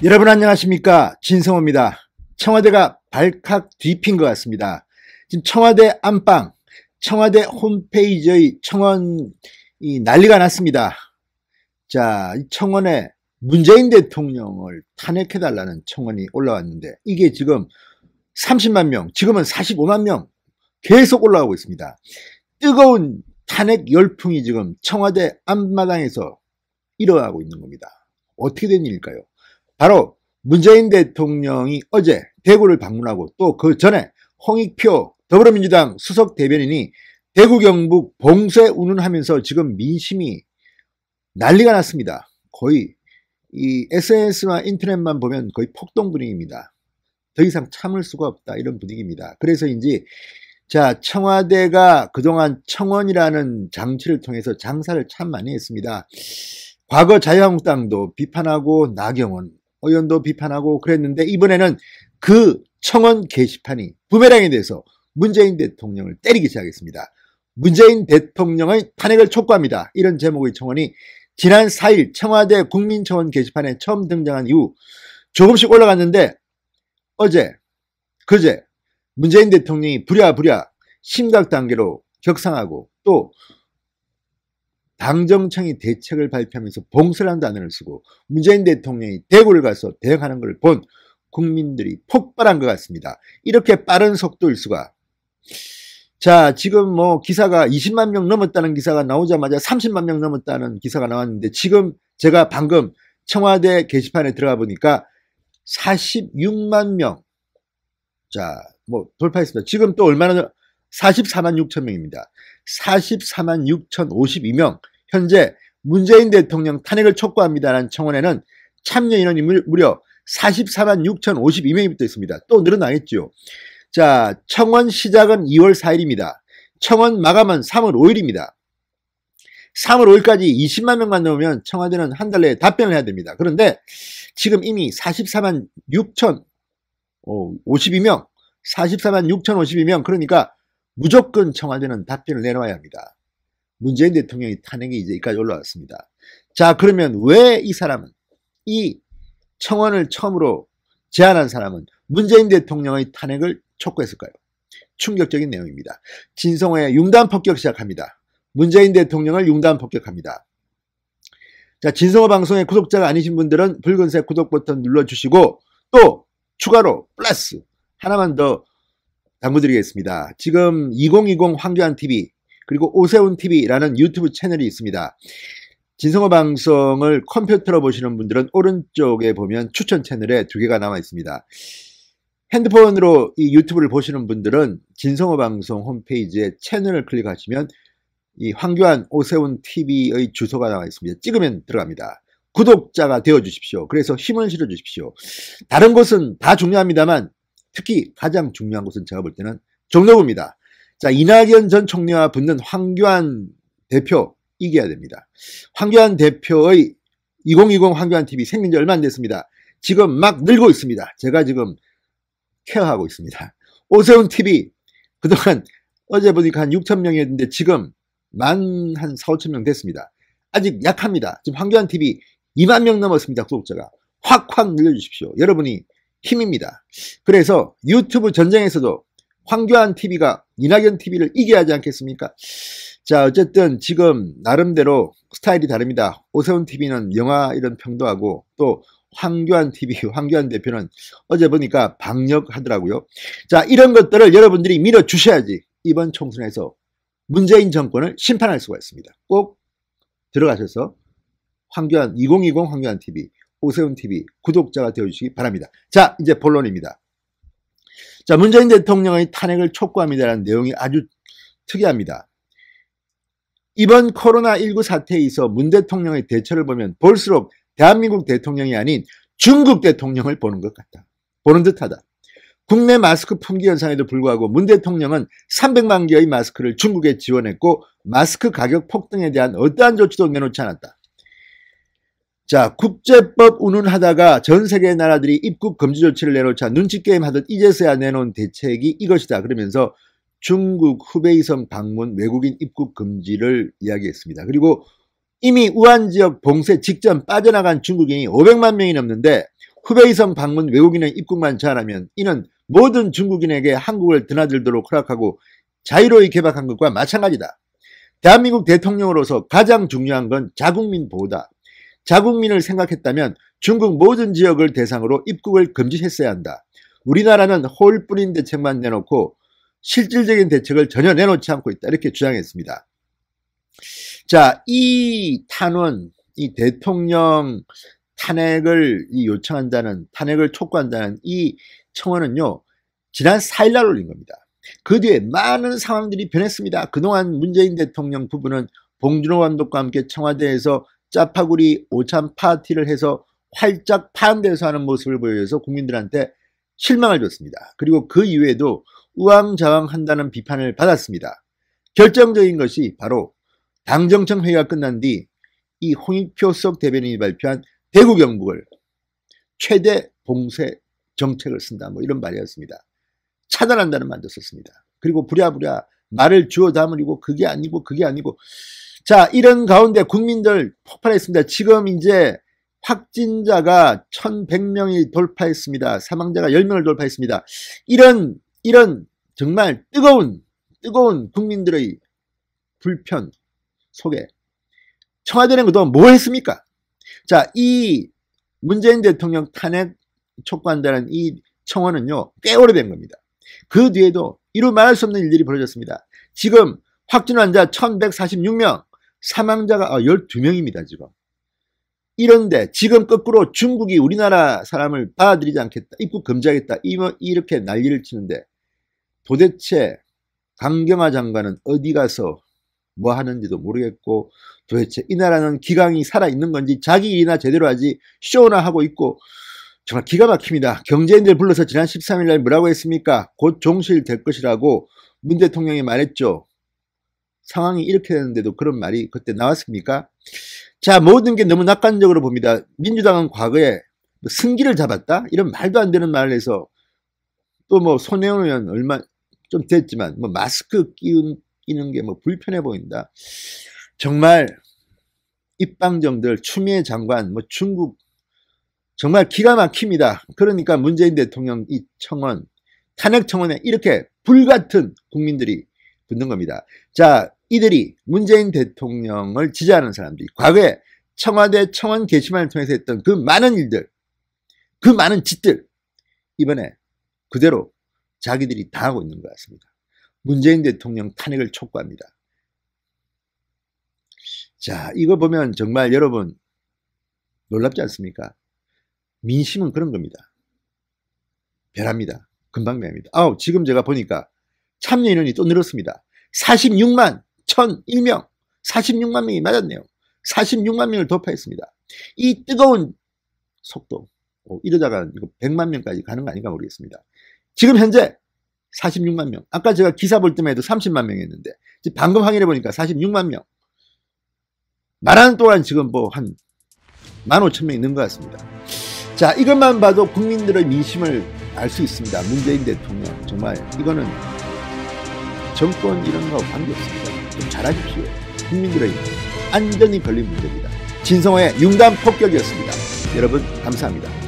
여러분 안녕하십니까, 진성호입니다. 청와대가 발칵 뒤핀 것 같습니다. 지금 청와대 안방, 청와대 홈페이지의 청원이 난리가 났습니다. 자, 이 청원에 문재인 대통령을 탄핵해달라는 청원이 올라왔는데 이게 지금 30만 명, 지금은 45만 명 계속 올라가고 있습니다. 뜨거운 탄핵 열풍이 지금 청와대 앞마당에서 일어나고 있는 겁니다. 어떻게 된 일일까요? 바로 문재인 대통령이 어제 대구를 방문하고 또 그 전에 홍익표 더불어민주당 수석 대변인이 대구 경북 봉쇄 운운하면서 지금 민심이 난리가 났습니다. 거의 이 SNS나 인터넷만 보면 거의 폭동 분위기입니다. 더 이상 참을 수가 없다, 이런 분위기입니다. 그래서인지 자, 청와대가 그동안 청원이라는 장치를 통해서 장사를 참 많이 했습니다. 과거 자유한국당도 비판하고 나경원 의원도 비판하고 그랬는데 이번에는 그 청원 게시판이 부메랑이 돼서 문재인 대통령을 때리기 시작했습니다. 문재인 대통령의 탄핵을 촉구합니다. 이런 제목의 청원이 지난 4일 청와대 국민청원 게시판에 처음 등장한 이후 조금씩 올라갔는데 어제, 그제 문재인 대통령이 부랴부랴 심각 단계로 격상하고 또 당정청이 대책을 발표하면서 봉쇄라는 단어를 쓰고 문재인 대통령이 대구를 가서 대응하는 걸 본 국민들이 폭발한 것 같습니다. 이렇게 빠른 속도일 수가. 자, 지금 뭐 기사가 20만 명 넘었다는 기사가 나오자마자 30만 명 넘었다는 기사가 나왔는데 지금 제가 방금 청와대 게시판에 들어가 보니까 46만 명, 자, 뭐 돌파했습니다. 지금 또 얼마나 44만 6천 명입니다. 44만 6,052명. 현재 문재인 대통령 탄핵을 촉구합니다라는 청원에는 참여 인원이 무려 44만 6,052명이 붙어 있습니다. 또 늘어나겠죠. 자, 청원 시작은 2월 4일입니다. 청원 마감은 3월 5일입니다. 3월 5일까지 20만 명만 넘으면 청와대는 한 달 내에 답변을 해야 됩니다. 그런데 지금 이미 44만 6,052명, 44만 6,052명, 그러니까 무조건 청와대는 답변을 내놓아야 합니다. 문재인 대통령이 탄핵이 이제 여기까지 올라왔습니다. 자, 그러면 왜 이 사람은, 이 청원을 처음으로 제안한 사람은 문재인 대통령의 탄핵을 촉구했을까요? 충격적인 내용입니다. 진성호의 융단 폭격 시작합니다. 문재인 대통령을 융단 폭격합니다. 자, 진성호 방송의 구독자가 아니신 분들은 붉은색 구독 버튼 눌러주시고 또 추가로 플러스 하나만 더 당부드리겠습니다. 지금 2020 황교안TV 그리고 오세훈TV라는 유튜브 채널이 있습니다. 진성호 방송을 컴퓨터로 보시는 분들은 오른쪽에 보면 추천 채널에 2개가 남아 있습니다. 핸드폰으로 이 유튜브를 보시는 분들은 진성호 방송 홈페이지에 채널을 클릭하시면 이 황교안 오세훈TV의 주소가 나와 있습니다. 찍으면 들어갑니다. 구독자가 되어 주십시오. 그래서 힘을 실어 주십시오. 다른 곳은 다 중요합니다만 특히 가장 중요한 것은 제가 볼 때는 종로구입니다. 자, 이낙연 전 총리와 붙는 황교안 대표 이겨야 됩니다. 황교안 대표의 2020 황교안TV 생긴 지 얼마 안 됐습니다. 지금 막 늘고 있습니다. 제가 지금 케어하고 있습니다. 오세훈TV 그동안 어제 보니까 한 6천 명이었는데 지금 한 4, 5천 명 됐습니다. 아직 약합니다. 지금 황교안TV 2만 명 넘었습니다. 구독자가. 확 늘려주십시오. 여러분이 힘입니다. 그래서 유튜브 전쟁에서도 황교안TV가 이낙연TV를 이겨야 하지 않겠습니까? 자, 어쨌든 지금 나름대로 스타일이 다릅니다. 오세훈TV는 영화 이런 평도 하고 또 황교안TV, 황교안 대표는 어제 보니까 방역하더라고요. 자, 이런 것들을 여러분들이 밀어주셔야지 이번 총선에서 문재인 정권을 심판할 수가 있습니다. 꼭 들어가셔서 2020 황교안TV, 오세훈TV 구독자가 되어주시기 바랍니다. 자, 이제 본론입니다. 자, 문재인 대통령의 탄핵을 촉구합니다라는 내용이 아주 특이합니다. 이번 코로나19 사태에 있어 문 대통령의 대처를 보면 볼수록 대한민국 대통령이 아닌 중국 대통령을 보는 것 같다. 보는 듯하다. 국내 마스크 품귀 현상에도 불구하고 문 대통령은 300만 개의 마스크를 중국에 지원했고 마스크 가격 폭등에 대한 어떠한 조치도 내놓지 않았다. 자, 국제법 운운하다가 전 세계 나라들이 입국 금지 조치를 내놓자 눈치게임 하듯 이제서야 내놓은 대책이 이것이다. 그러면서 중국 후베이성 방문 외국인 입국 금지를 이야기했습니다. 그리고 이미 우한 지역 봉쇄 직전 빠져나간 중국인이 500만 명이 넘는데 후베이성 방문 외국인의 입국만 제한하면 이는 모든 중국인에게 한국을 드나들도록 허락하고 자유로이 개박한 것과 마찬가지다. 대한민국 대통령으로서 가장 중요한 건 자국민 보호다. 자국민을 생각했다면 중국 모든 지역을 대상으로 입국을 금지했어야 한다. 우리나라는 홀 뿌린 대책만 내놓고 실질적인 대책을 전혀 내놓지 않고 있다. 이렇게 주장했습니다. 자, 이 탄원, 이 대통령 탄핵을 요청한다는, 탄핵을 촉구한다는 이 청원은요, 지난 4일날 올린 겁니다. 그 뒤에 많은 상황들이 변했습니다. 그동안 문재인 대통령 부부는 봉준호 감독과 함께 청와대에서 짜파구리 오찬 파티를 해서 활짝 파한대에서 하는 모습을 보여줘서 국민들한테 실망을 줬습니다. 그리고 그 이후에도 우왕좌왕한다는 비판을 받았습니다. 결정적인 것이 바로 당정청 회의가 끝난 뒤 이 홍익표 수석 대변인이 발표한 대구 경북을 최대 봉쇄 정책을 쓴다, 뭐 이런 말이었습니다. 차단한다는 말도 썼습니다. 그리고 부랴부랴 말을 주워 담으리고 그게 아니고 그게 아니고. 자, 이런 가운데 국민들 폭발했습니다. 지금 이제 확진자가 1100명이 돌파했습니다. 사망자가 10명을 돌파했습니다. 이런 정말 뜨거운 국민들의 불편 속에 청와대는 그동안 뭐 했습니까? 자, 이 문재인 대통령 탄핵 촉구한다는 이 청원은요, 꽤 오래된 겁니다. 그 뒤에도 이루 말할 수 없는 일들이 벌어졌습니다. 지금 확진 환자 1146명, 사망자가 12명입니다, 지금. 이런데 지금 거꾸로 중국이 우리나라 사람을 받아들이지 않겠다, 입국 금지하겠다, 이렇게 난리를 치는데 도대체 강경화 장관은 어디 가서 뭐 하는지도 모르겠고, 도대체 이 나라는 기강이 살아있는 건지 자기 일이나 제대로 하지 쇼나 하고 있고, 정말 기가 막힙니다. 경제인들 불러서 지난 13일 날 뭐라고 했습니까? 곧 종실될 것이라고 문 대통령이 말했죠. 상황이 이렇게 되는데도 그런 말이 그때 나왔습니까? 자, 모든 게 너무 낙관적으로 봅니다. 민주당은 과거에 승기를 잡았다? 이런 말도 안 되는 말을 해서, 또 뭐 손혜원 의원 얼마 좀 됐지만 뭐 마스크 끼는 게 뭐 불편해 보인다. 정말 입방정들, 추미애 장관, 뭐 중국, 정말 기가 막힙니다. 그러니까 문재인 대통령 이 청원, 탄핵 청원에 이렇게 불같은 국민들이 붙는 겁니다. 자, 이들이 문재인 대통령을 지지하는 사람들이 과거에 청와대 청원 게시판을 통해서 했던 그 많은 일들, 그 많은 짓들, 이번에 그대로 자기들이 당하고 있는 것 같습니다. 문재인 대통령 탄핵을 촉구합니다. 자, 이거 보면 정말 여러분 놀랍지 않습니까? 민심은 그런 겁니다. 변합니다. 금방 변합니다. 지금 제가 보니까 참여 인원이 또 늘었습니다. 46만 1001명, 46만 명이 맞았네요. 46만 명을 돌파했습니다. 이 뜨거운 속도, 이러다가 이거 100만 명까지 가는 거 아닌가 모르겠습니다. 지금 현재 46만 명. 아까 제가 기사 볼 때만 해도 30만 명이었는데 방금 확인해 보니까 46만 명. 말하는 동안 지금 뭐 한 15,000명 있는 것 같습니다. 자, 이것만 봐도 국민들의 민심을 알 수 있습니다. 문재인 대통령 정말 이거는 정권 이런 거 관계없습니다. 좀 잘하십시오. 국민들의 안전이 걸린 문제입니다. 진성호의 융단 폭격이었습니다. 여러분 감사합니다.